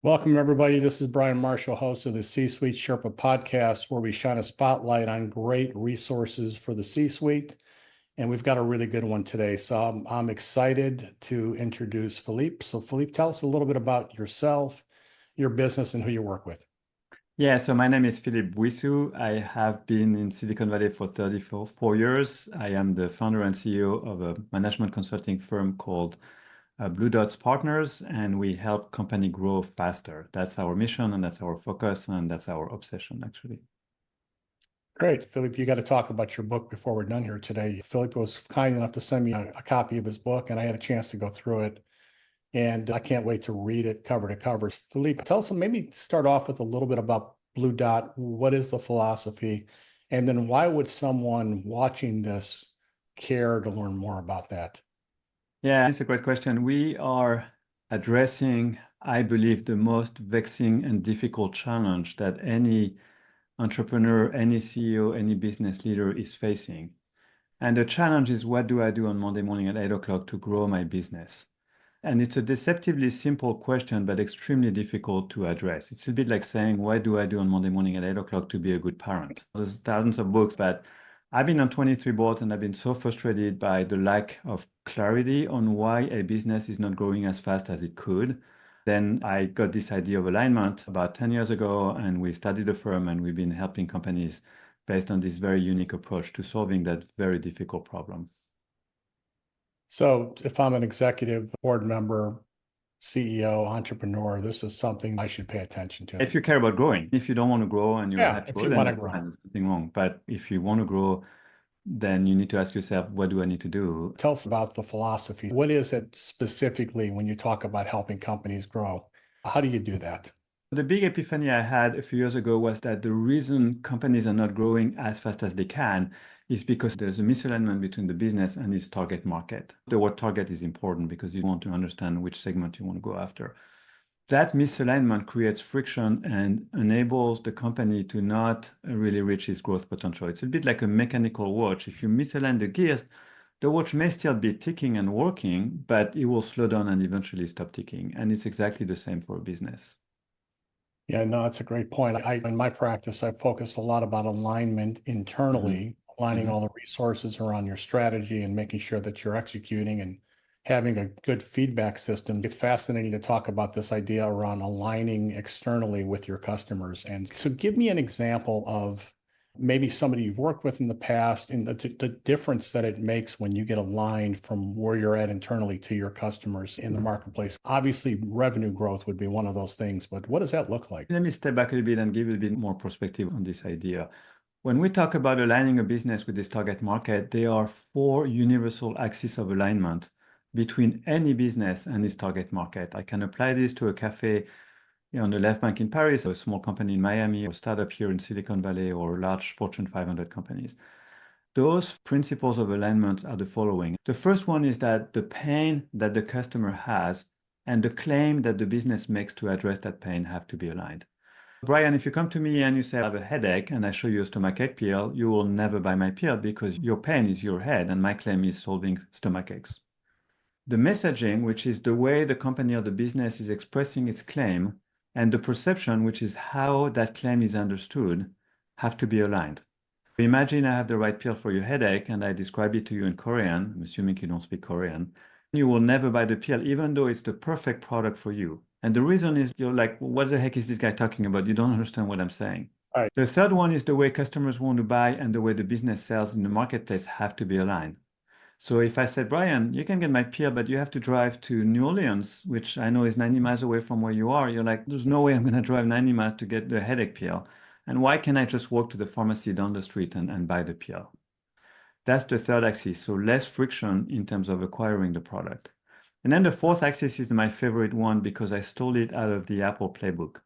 Welcome, everybody. This is Brian Marshall, host of the C-Suite Sherpa podcast, where we shine a spotlight on great resources for the C-Suite. And we've got a really good one today. So I'm excited to introduce Phillippe. So Phillippe, tell us a little bit about yourself, your business, and who you work with. Yeah, so my name is Phillippe Bouissou. I have been in Silicon Valley for 34 years. I am the founder and CEO of a management consulting firm called Blue Dots Partners, and we help company grow faster. That's our mission, and that's our focus, and that's our obsession, actually. Great. Phillippe, you got to talk about your book before we're done here today. Phillippe was kind enough to send me a copy of his book, and I had a chance to go through it. And I can't wait to read it cover to cover. Phillippe, tell us, maybe start off with a little bit about Blue Dot. What is the philosophy? And then why would someone watching this care to learn more about that? Yeah, it's a great question. We are addressing, I believe, the most vexing and difficult challenge that any entrepreneur, any CEO, any business leader is facing. And the challenge is, what do I do on Monday morning at 8 o'clock to grow my business? And it's a deceptively simple question, but extremely difficult to address. It's a bit like saying, what do I do on Monday morning at 8 o'clock to be a good parent? There's thousands of books, but I've been on 23 boards and I've been so frustrated by the lack of clarity on why a business is not growing as fast as it could. Then I got this idea of alignment about 10 years ago, and we started a firm and we've been helping companies based on this very unique approach to solving that very difficult problem. So if I'm an executive board member, CEO, entrepreneur, this is something I should pay attention to. If you care about growing, if you don't want to grow and you're happy if you then want to that's grow. fine, there's nothing wrong. But if you want to grow, then you need to ask yourself, what do I need to do? Tell us about the philosophy. What is it specifically when you talk about helping companies grow? How do you do that? The big epiphany I had a few years ago was that the reason companies are not growing as fast as they can is because there's a misalignment between the business and its target market. The word target is important because you want to understand which segment you want to go after. That misalignment creates friction and enables the company to not really reach its growth potential. It's a bit like a mechanical watch. If you misalign the gears, the watch may still be ticking and working, but it will slow down and eventually stop ticking. And it's exactly the same for a business. Yeah, no, that's a great point. In my practice, I focus a lot about alignment internally, aligning all the resources around your strategy and making sure that you're executing and having a good feedback system. It's fascinating to talk about this idea around aligning externally with your customers. And so give me an example of maybe somebody you've worked with in the past and the difference that it makes when you get aligned from where you're at internally to your customers in the marketplace. Obviously, revenue growth would be one of those things, but what does that look like? Let me step back a little bit and give a bit more perspective on this idea. When we talk about aligning a business with this target market, there are four universal axes of alignment between any business and its target market. I can apply this to a cafe on the left bank in Paris, or a small company in Miami, or a startup here in Silicon Valley, or large Fortune 500 companies. Those principles of alignment are the following. The first one is that the pain that the customer has and the claim that the business makes to address that pain have to be aligned. Brian, if you come to me and you say, I have a headache, and I show you a stomachache pill, you will never buy my pill because your pain is your head and my claim is solving stomachaches. The messaging, which is the way the company or the business is expressing its claim, and the perception, which is how that claim is understood, have to be aligned. Imagine I have the right pill for your headache and I describe it to you in Korean. I'm assuming you don't speak Korean. You will never buy the pill, even though it's the perfect product for you. And the reason is you're like, what the heck is this guy talking about? You don't understand what I'm saying. Right. The third one is the way customers want to buy and the way the business sells in the marketplace have to be aligned. So if I said, Brian, you can get my pill, but you have to drive to New Orleans, which I know is 90 miles away from where you are, you're like, there's no way I'm going to drive 90 miles to get the headache pill. And why can't I just walk to the pharmacy down the street and buy the pill? That's the third axis. So less friction in terms of acquiring the product. And then the fourth axis is my favorite one because I stole it out of the Apple playbook.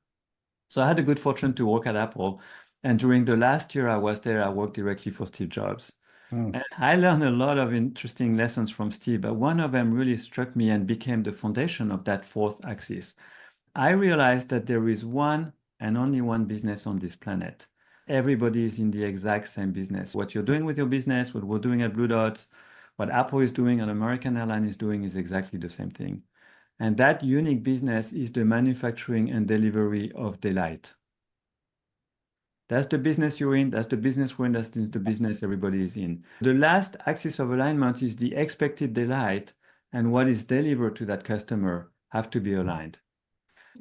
So I had the good fortune to work at Apple. And during the last year I was there, I worked directly for Steve Jobs. And I learned a lot of interesting lessons from Steve, but one of them really struck me and became the foundation of that fourth axis. I realized that there is one and only one business on this planet. Everybody is in the exact same business. What you're doing with your business, what we're doing at Blue Dots, what Apple is doing and American Airlines is doing is exactly the same thing. And that unique business is the manufacturing and delivery of delight. That's the business you're in, that's the business we're in, that's the business everybody is in. The last axis of alignment is the expected delight, and what is delivered to that customer have to be aligned.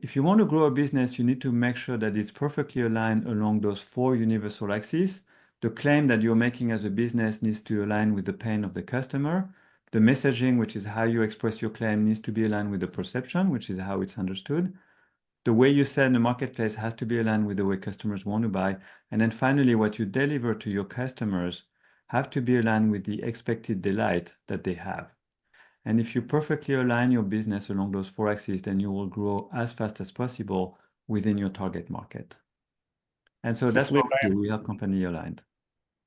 If you want to grow a business, you need to make sure that it's perfectly aligned along those four universal axes. The claim that you're making as a business needs to align with the pain of the customer. The messaging, which is how you express your claim, needs to be aligned with the perception, which is how it's understood. The way you sell in the marketplace has to be aligned with the way customers want to buy. And then finally, what you deliver to your customers have to be aligned with the expected delight that they have. And if you perfectly align your business along those four axes, then you will grow as fast as possible within your target market. And so that's what Phillippe, we do. We have company aligned.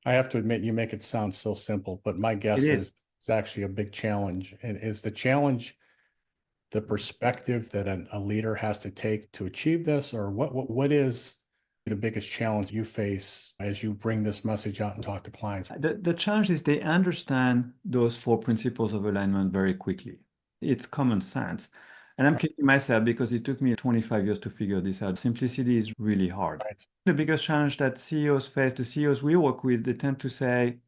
I have to admit, you make it sound so simple, but my guess It is is. it's actually a big challenge. And is the challenge the perspective that a leader has to take to achieve this, or what is the biggest challenge you face as you bring this message out and talk to clients? The challenge is they understand those four principles of alignment very quickly. It's common sense. And I'm kicking myself because it took me 25 years to figure this out. Simplicity is really hard. Right. The biggest challenge that CEOs face, the CEOs we work with, they tend to say,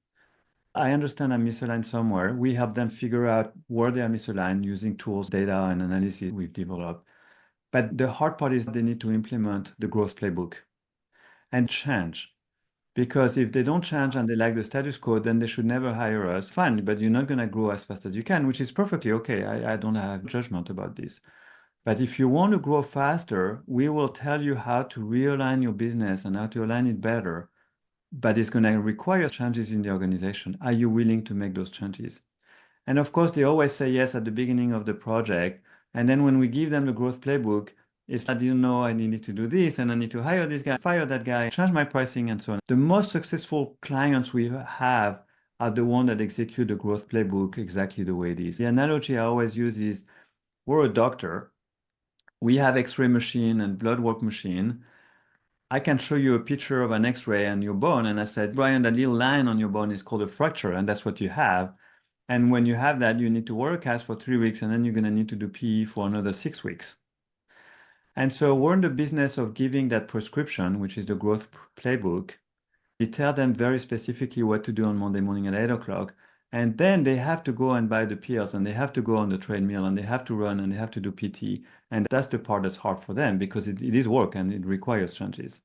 I understand I'm misaligned somewhere. We help them figure out where they are misaligned using tools, data, and analysis we've developed. But the hard part is they need to implement the growth playbook and change. Because if they don't change and they like the status quo, then they should never hire us. Fine, but you're not going to grow as fast as you can, which is perfectly okay. I don't have judgment about this. But if you want to grow faster, we will tell you how to realign your business and how to align it better. But it's going to require changes in the organization. Are you willing to make those changes? And of course, they always say yes at the beginning of the project. And then when we give them the growth playbook, it's I didn't know I needed to do this and I need to hire this guy, fire that guy, change my pricing and so on. The most successful clients we have are the ones that execute the growth playbook exactly the way it is. The analogy I always use is we're a doctor. We have X-ray machine and blood work machine. I can show you a picture of an X-ray and your bone. And I said, Brian, that little line on your bone is called a fracture. And that's what you have. And when you have that, you need to wear a cast for 3 weeks, and then you're going to need to do PE for another 6 weeks. And so we're in the business of giving that prescription, which is the growth playbook. We tell them very specifically what to do on Monday morning at 8 o'clock. And then they have to go and buy the pills, and they have to go on the treadmill, and they have to run, and they have to do PT. And that's the part that's hard for them because it is work and it requires changes.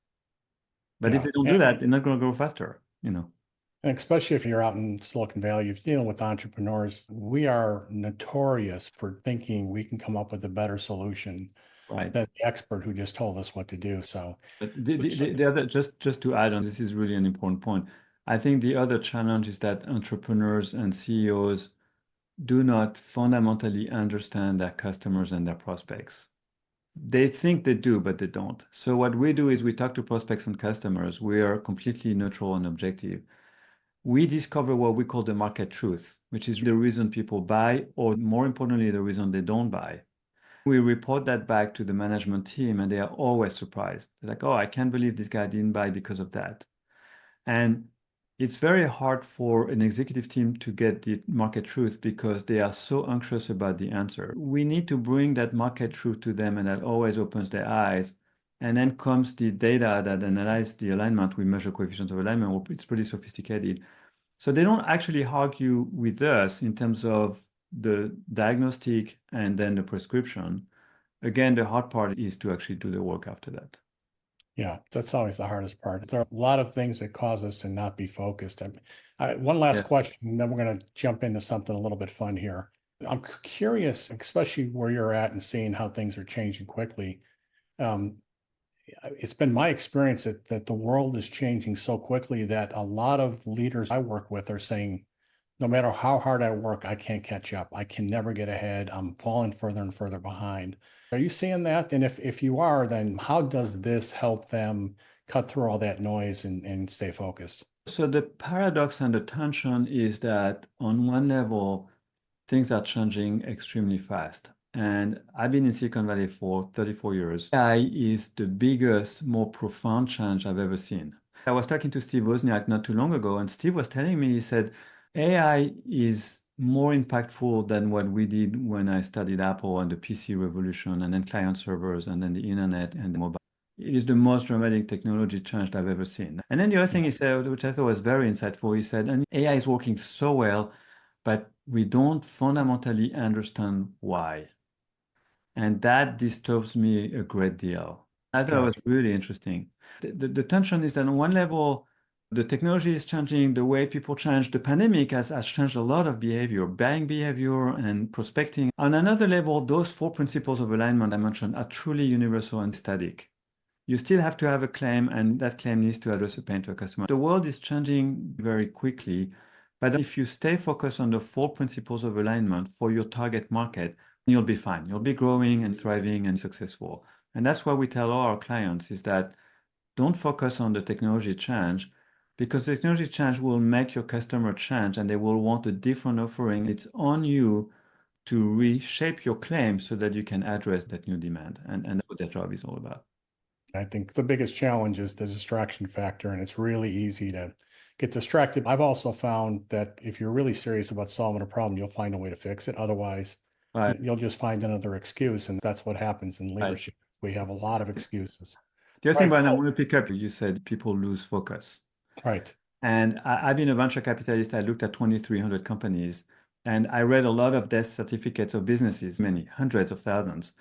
But if they don't do that, they're not going to grow faster, you know. And especially if you're out in Silicon Valley, if you're dealing with entrepreneurs, we are notorious for thinking we can come up with a better solution Right. than the expert who just told us what to do. So, But the other, just to add on, this is really an important point. I think the other challenge is that entrepreneurs and CEOs do not fundamentally understand their customers and their prospects. They think they do, but they don't. So what we do is we talk to prospects and customers. We are completely neutral and objective. We discover what we call the market truth, which is the reason people buy, or more importantly, the reason they don't buy. We report that back to the management team, and they are always surprised. They're like, oh, I can't believe this guy didn't buy because of that. And it's very hard for an executive team to get the market truth because they are so anxious about the answer. We need to bring that market truth to them, and that always opens their eyes. And then comes the data that analyze the alignment. We measure coefficients of alignment. It's pretty sophisticated. So they don't actually argue with us in terms of the diagnostic and then the prescription. Again, the hard part is to actually do the work after that. yeah, that's always the hardest part. There are a lot of things that cause us to not be focused. One last Yes. question, and then we're going to jump into something a little bit fun here. I'm curious, especially where you're at and seeing how things are changing quickly. It's been my experience that the world is changing so quickly that a lot of leaders I work with are saying, no matter how hard I work, I can't catch up. I can never get ahead. I'm falling further and further behind. Are you seeing that? And if you are, then how does this help them cut through all that noise and stay focused? So the paradox and the tension is that on one level, things are changing extremely fast. And I've been in Silicon Valley for 34 years. AI is the biggest, more profound change I've ever seen. I was talking to Steve Wozniak not too long ago, and Steve was telling me, he said, AI is more impactful than what we did when I studied Apple and the PC revolution and then client servers and then the internet and the mobile. It is the most dramatic technology change I've ever seen. And then the other thing he said, which I thought was very insightful, he said, and AI is working so well, but we don't fundamentally understand why. And that disturbs me a great deal. I thought it was really interesting. The tension is that on one level, the technology is changing the way people change. The pandemic has changed a lot of behavior, buying behavior and prospecting. On another level, those four principles of alignment I mentioned are truly universal and static. You still have to have a claim, and that claim needs to address a pain to a customer. The world is changing very quickly, but if you stay focused on the four principles of alignment for your target market, you'll be fine. You'll be growing and thriving and successful. And that's why we tell all our clients is that don't focus on the technology change, because the technology change will make your customer change and they will want a different offering. It's on you to reshape your claim so that you can address that new demand. And that's what their job is all about. I think the biggest challenge is the distraction factor, and it's really easy to get distracted. I've also found that if you're really serious about solving a problem, you'll find a way to fix it. Otherwise, Right. you'll just find another excuse, and that's what happens in leadership. We have a lot of excuses. The other thing, Right, Brian, I cool. want to pick up, you said people lose focus. Right. And I've been a venture capitalist. I looked at 2,300 companies, and I read a lot of death certificates of businesses, many hundreds of thousands.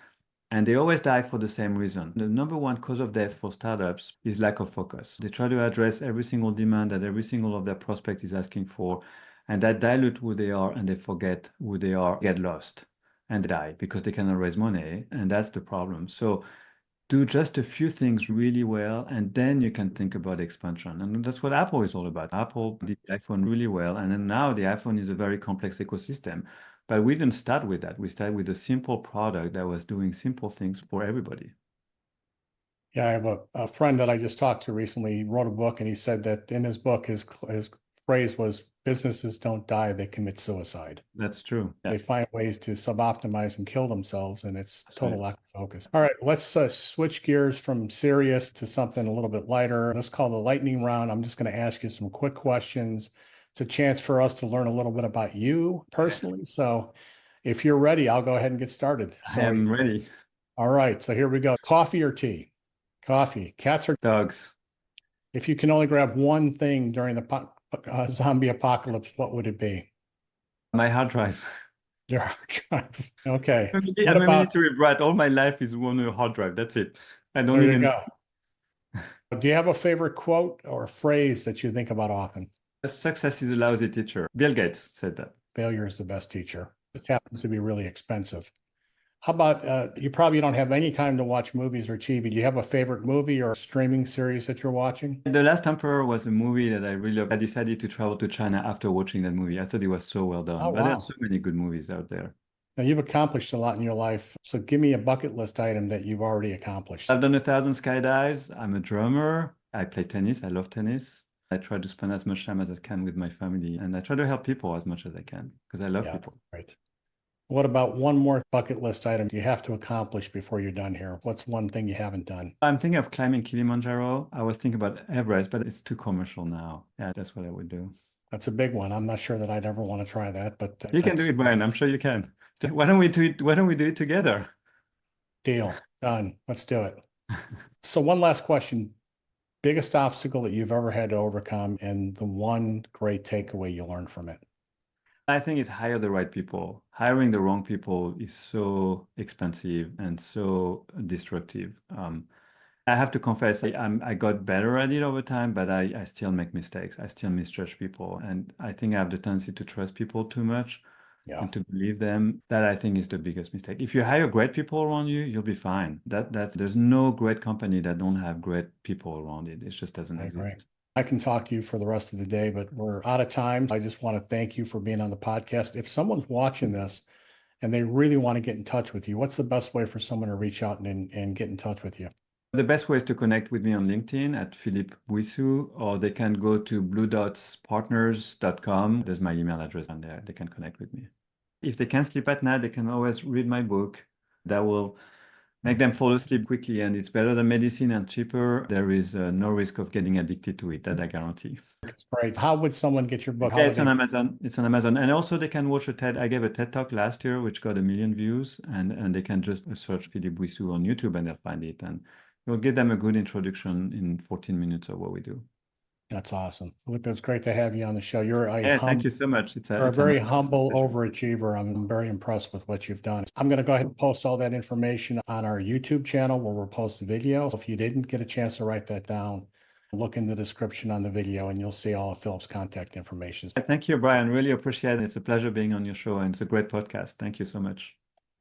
And they always die for the same reason. The number one cause of death for startups is lack of focus. They try to address every single demand that every single of their prospect is asking for, and that dilute who they are, and they forget who they are, get lost, and die because they cannot raise money, and that's the problem. So do just a few things really well, and then you can think about expansion. And that's what Apple is all about. Apple did the iPhone really well, and then now the iPhone is a very complex ecosystem. But we didn't start with that. We started with a simple product that was doing simple things for everybody. Yeah, I have a friend that I just talked to recently. He wrote a book, and he said that in his book, his phrase was, "Businesses don't die, they commit suicide." That's true. Yeah. They find ways to sub-optimize and kill themselves, and it's That's total right. lack of focus. All right, let's switch gears from serious to something a little bit lighter. Let's call the lightning round. I'm just going to ask you some quick questions. It's a chance for us to learn a little bit about you personally. So if you're ready, I'll go ahead and get started. I am ready. All right, so here we go. Coffee or tea? Coffee. Cats or Dogs. If you can only grab one thing during the zombie apocalypse, what would it be? My hard drive. Your hard drive. Okay. I'm What a about, military brat. All my life is one hard drive. That's it. I don't there need you any. go. Do you have a favorite quote or phrase that you think about often? Success is a lousy teacher. Bill Gates said that. Failure is the best teacher. It happens to be really expensive. How about you probably don't have any time to watch movies or TV. Do you have a favorite movie or streaming series that you're watching? The Last Emperor was a movie that I really loved. I decided to travel to China after watching that movie. I thought it was so well done. Oh, But there are wow. so many good movies out there. Now, you've accomplished a lot in your life. So give me a bucket list item that you've already accomplished. I've done 1,000 skydives. I'm a drummer. I play tennis. I love tennis. I try to spend as much time as I can with my family, and I try to help people as much as I can because I love Yeah, people. right. What about one more bucket list item you have to accomplish before you're done here? What's one thing you haven't done? I'm thinking of climbing Kilimanjaro. I was thinking about Everest, but it's too commercial now. Yeah, that's what I would do. That's a big one. I'm not sure that I'd ever want to try that, but You can do it, Brian. I'm sure you can. Why don't we do it? Why don't we do it together? deal. Done. Let's do it. So one last question. Biggest obstacle that you've ever had to overcome and the one great takeaway you learned from it? I think it's hire the right people. Hiring the wrong people is so expensive and so destructive. I have to confess, I got better at it over time, but I still make mistakes. I still misjudge people. And I think I have the tendency to trust people too much Yeah, and to believe them. That I think is the biggest mistake. If you hire great people around you, you'll be fine. There's no great company that don't have great people around it. It just doesn't I agree. exist. I can talk to you for the rest of the day, but we're out of time. I just want to thank you for being on the podcast. If someone's watching this and they really want to get in touch with you, what's the best way for someone to reach out and get in touch with you? The best way is to connect with me on LinkedIn at Phillippe Bouissou, or they can go to bluedotspartners.com. There's my email address on there. They can connect with me. If they can't sleep at night, they can always read my book. That will make them fall asleep quickly, and it's better than medicine and cheaper. There is no risk of getting addicted to it, that I guarantee. That's great. How would someone get your book? How Yeah, would it's on Amazon. It's on Amazon. And also they can watch a TED. I gave a TED talk last year, which got 1 million views, and they can just search Phillippe Bouissou on YouTube and they'll find it. And we'll give them a good introduction in 14 minutes of what we do. That's awesome. Phillippe, it's great to have you on the show. You're Thank you so much. You're a very humble overachiever. I'm very impressed with what you've done. I'm going to go ahead and post all that information on our YouTube channel where we'll post the video. If you didn't get a chance to write that down, look in the description on the video and you'll see all of Phillippe's contact information. Thank you, Brian. Really appreciate it. It's a pleasure being on your show and it's a great podcast. Thank you so much.